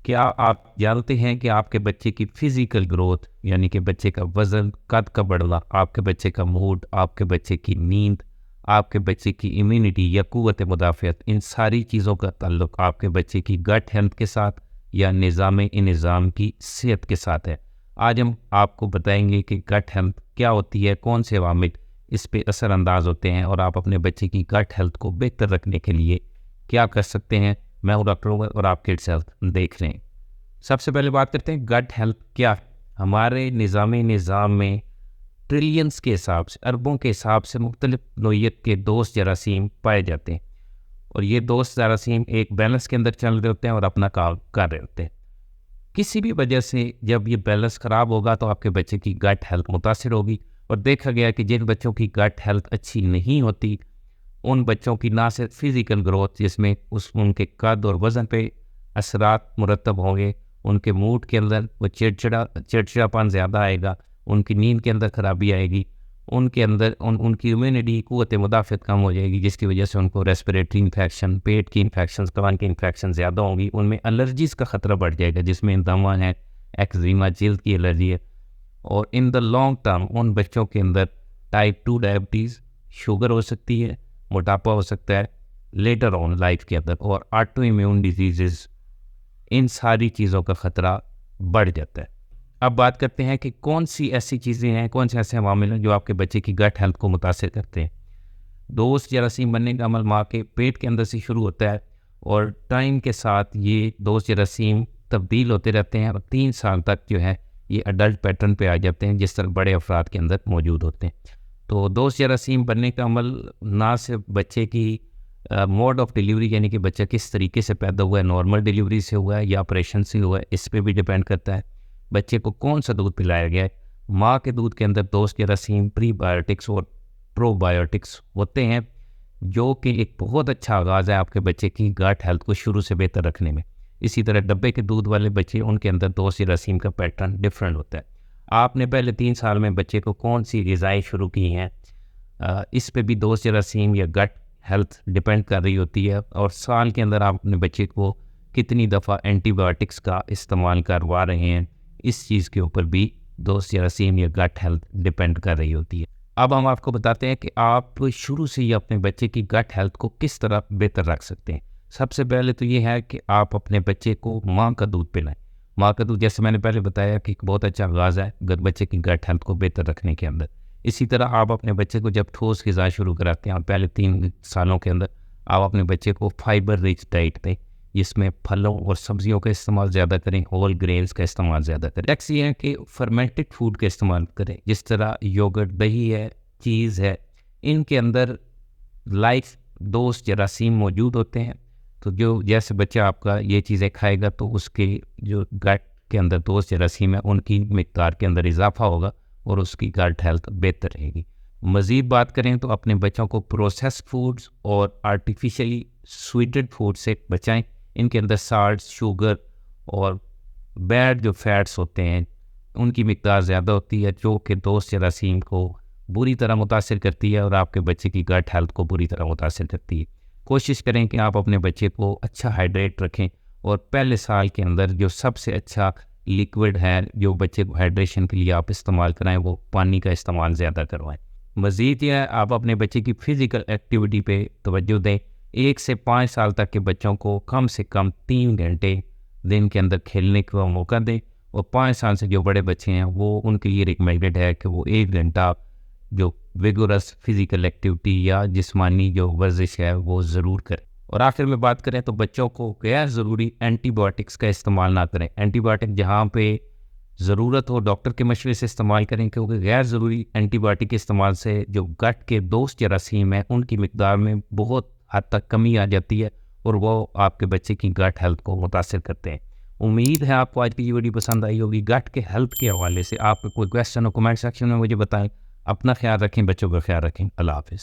क्या आप जानते हैं कि आपके बच्चे की फिजिकल ग्रोथ यानी कि बच्चे का वजन, कद का बढ़ना, आपके बच्चे का मूड, आपके बच्चे की नींद, आपके बच्चे की इम्यूनिटी या कुव्वत मुदाफ़ियत, इन सारी चीज़ों का ताल्लुक आपके बच्चे की गट हेल्थ के साथ या निज़ाम की सेहत के साथ है। आज हम आपको बताएंगे कि गट हेल्थ क्या होती है, कौन से अवामिल इस पे असरअंदाज होते हैं और आप अपने बच्चे की गट हेल्थ को बेहतर रखने के लिए क्या कर सकते हैं। मैं हूं डॉक्टर उमर और आप किड्स हेल्थ देख रहे हैं। सबसे पहले बात करते हैं गट हेल्थ क्या है। हमारे निज़ाम में ट्रिलियंस के हिसाब से, अरबों के हिसाब से मुख्तलिफ नोयत के दोस्त जरासीम पाए जाते हैं और ये दोस्त जरासीम एक बैलेंस के अंदर चल रहे होते हैं और अपना काम कर रहे होते हैं। किसी भी वजह से जब ये बैलेंस ख़राब होगा तो आपके बच्चे की गट हेल्थ मुतासिर होगी और देखा गया कि जिन बच्चों की गट हेल्थ अच्छी नहीं होती उन बच्चों की ना सिर्फ फिज़िकल ग्रोथ जिसमें उनके कद और वज़न पे असरात मुरतब होंगे, उनके मूड के अंदर वो चिड़चिड़ापन ज़्यादा आएगा, उनकी नींद के अंदर ख़राबी आएगी, उनके अंदर उनकी इम्यूनिटी क़ुव्वत मुदाफ़ियत कम हो जाएगी जिसकी वजह से उनको रेस्पिरेटरी इन्फेक्शन, पेट की इन्फेक्शन, कान की इन्फेक्शन ज़्यादा होंगी, उनमें एलर्जीज़ का ख़तरा बढ़ जाएगा जिसमें दमा है, एक्जिमा, जल्द की एलर्जी है। और इन द लॉन्ग टर्म उन बच्चों के अंदर टाइप 2 डायबिटीज़, शुगर हो सकती है, मोटापा हो सकता है लेटर ऑन लाइफ के अंदर, और ऑटो इम्यून डिजीज़, इन सारी चीज़ों का ख़तरा बढ़ जाता है। अब बात करते हैं कि कौन सी ऐसी चीज़ें हैं, कौन से ऐसे अवामिल हैं जो आपके बच्चे की गट हेल्थ को मुतासिर करते हैं। दोस्त जरासीम बनने का अमल माँ के पेट के अंदर से शुरू होता है और टाइम के साथ ये दोस्त जरासीम तब्दील होते रहते हैं और 3 साल तक जो है ये अडल्ट पैटर्न पे आ जाते हैं जिस तरह बड़े अफराद के अंदर मौजूद होते हैं। तो दोस्त जरासीम बनने का अमल ना सिर्फ बच्चे की मोड ऑफ डिलीवरी यानी कि बच्चा किस तरीके से पैदा हुआ है, नॉर्मल डिलीवरी से हुआ है या ऑपरेशन से हुआ है, इस पे भी डिपेंड करता है। बच्चे को कौन सा दूध पिलाया गया है। माँ के दूध के अंदर दोस्त जरासीम, प्रीबायोटिक्स और प्रोबायोटिक्स होते हैं जो कि एक बहुत अच्छा आगाज़ है आपके बच्चे की गट हेल्थ को शुरू से बेहतर रखने में। इसी तरह डब्बे के दूध वाले बच्चे, उनके अंदर दोस्त जरासीम का पैटर्न डिफरेंट होता है। आपने पहले 3 साल में बच्चे को कौन सी ग़िज़ाएँ शुरू की हैं, इस पे भी दोस्त जरासीम या गट हेल्थ डिपेंड कर रही होती है। और साल के अंदर आप अपने बच्चे को कितनी दफ़ा एंटीबायोटिक्स का इस्तेमाल करवा रहे हैं, इस चीज़ के ऊपर भी दोस्त जरासीम या गट हेल्थ डिपेंड कर रही होती है। अब हम आपको बताते हैं कि आप शुरू से ही अपने बच्चे की गट हेल्थ को किस तरह बेहतर रख सकते हैं। सबसे पहले तो ये है कि आप अपने बच्चे को माँ का दूध पिलाएं। माँ का दूध, जैसे मैंने पहले बताया, कि एक बहुत अच्छा आगाज़ है बच्चे की गट हेल्थ को बेहतर रखने के अंदर। इसी तरह आप अपने बच्चे को जब ठोस ग़िज़ा शुरू कराते हैं और पहले 3 सालों के अंदर आप अपने बच्चे को फाइबर रिच डाइट दें जिसमें फलों और सब्जियों का इस्तेमाल ज़्यादा करें, होल ग्रेन्स का इस्तेमाल ज़्यादा करें। नेक्स्ट ये है कि फर्मेंटेड फूड का इस्तेमाल करें, जिस तरह योगर्ट, दही है, चीज़ है, इनके अंदर लाइफ दोस्त जरासीम मौजूद होते हैं। तो जो जैसे बच्चा आपका ये चीज़ें खाएगा तो उसके जो गट के अंदर दोस्त जरासीम है उनकी मिक़दार के अंदर इजाफा होगा और उसकी गट हेल्थ बेहतर रहेगी। मज़ीद बात करें तो अपने बच्चों को प्रोसेस्ड फूड्स और आर्टिफिशियली स्वीटेड फूड से बचाएं। इनके अंदर साल्ट, शुगर और बैड जो फैट्स होते हैं उनकी मिक़दार ज़्यादा होती है जो कि दोस्त जरासीम को बुरी तरह मुतासिर करती है और आपके बच्चे की गट हेल्थ को बुरी तरह मुतासिर करती है। कोशिश करें कि आप अपने बच्चे को अच्छा हाइड्रेट रखें और पहले साल के अंदर जो सबसे अच्छा लिक्विड है जो बच्चे को हाइड्रेशन के लिए आप इस्तेमाल कराएं वो पानी का इस्तेमाल ज़्यादा करवाएं। मज़ीद यह है आप अपने बच्चे की फ़िज़िकल एक्टिविटी पे तवज्जो दें। 1 से 5 साल तक के बच्चों को कम से कम 3 घंटे दिन के अंदर खेलने का मौका दें और 5 साल से जो बड़े बच्चे हैं वो उनके लिए रिकमेंडेड है कि वो 1 घंटा जो विगोरस फिज़िकल एक्टिविटी या जिस्मानी जो वर्जिश है वो ज़रूर करें। और आखिर में बात करें तो बच्चों को गैर ज़रूरी एंटीबायोटिक्स का इस्तेमाल ना करें। एंटीबायोटिक जहाँ पे ज़रूरत हो डॉक्टर के मशवरे से इस्तेमाल करें क्योंकि गैर ज़रूरी एंटीबायोटिक के इस्तेमाल से जो गट के दोस्त जरासीम है उनकी मिक़दार में बहुत हद तक कमी आ जाती है और वो आपके बच्चे की गट हेल्थ को मुतासिर करते हैं। उम्मीद है आपको आज की ये वीडियो पसंद आई होगी। गट के हेल्थ के हवाले से आपको कोई क्वेश्चन हो कमेंट सेक्शन में मुझे बताएं। अपना ख्याल रखें, बच्चों का ख्याल रखें। अल्लाह हाफ़िज़।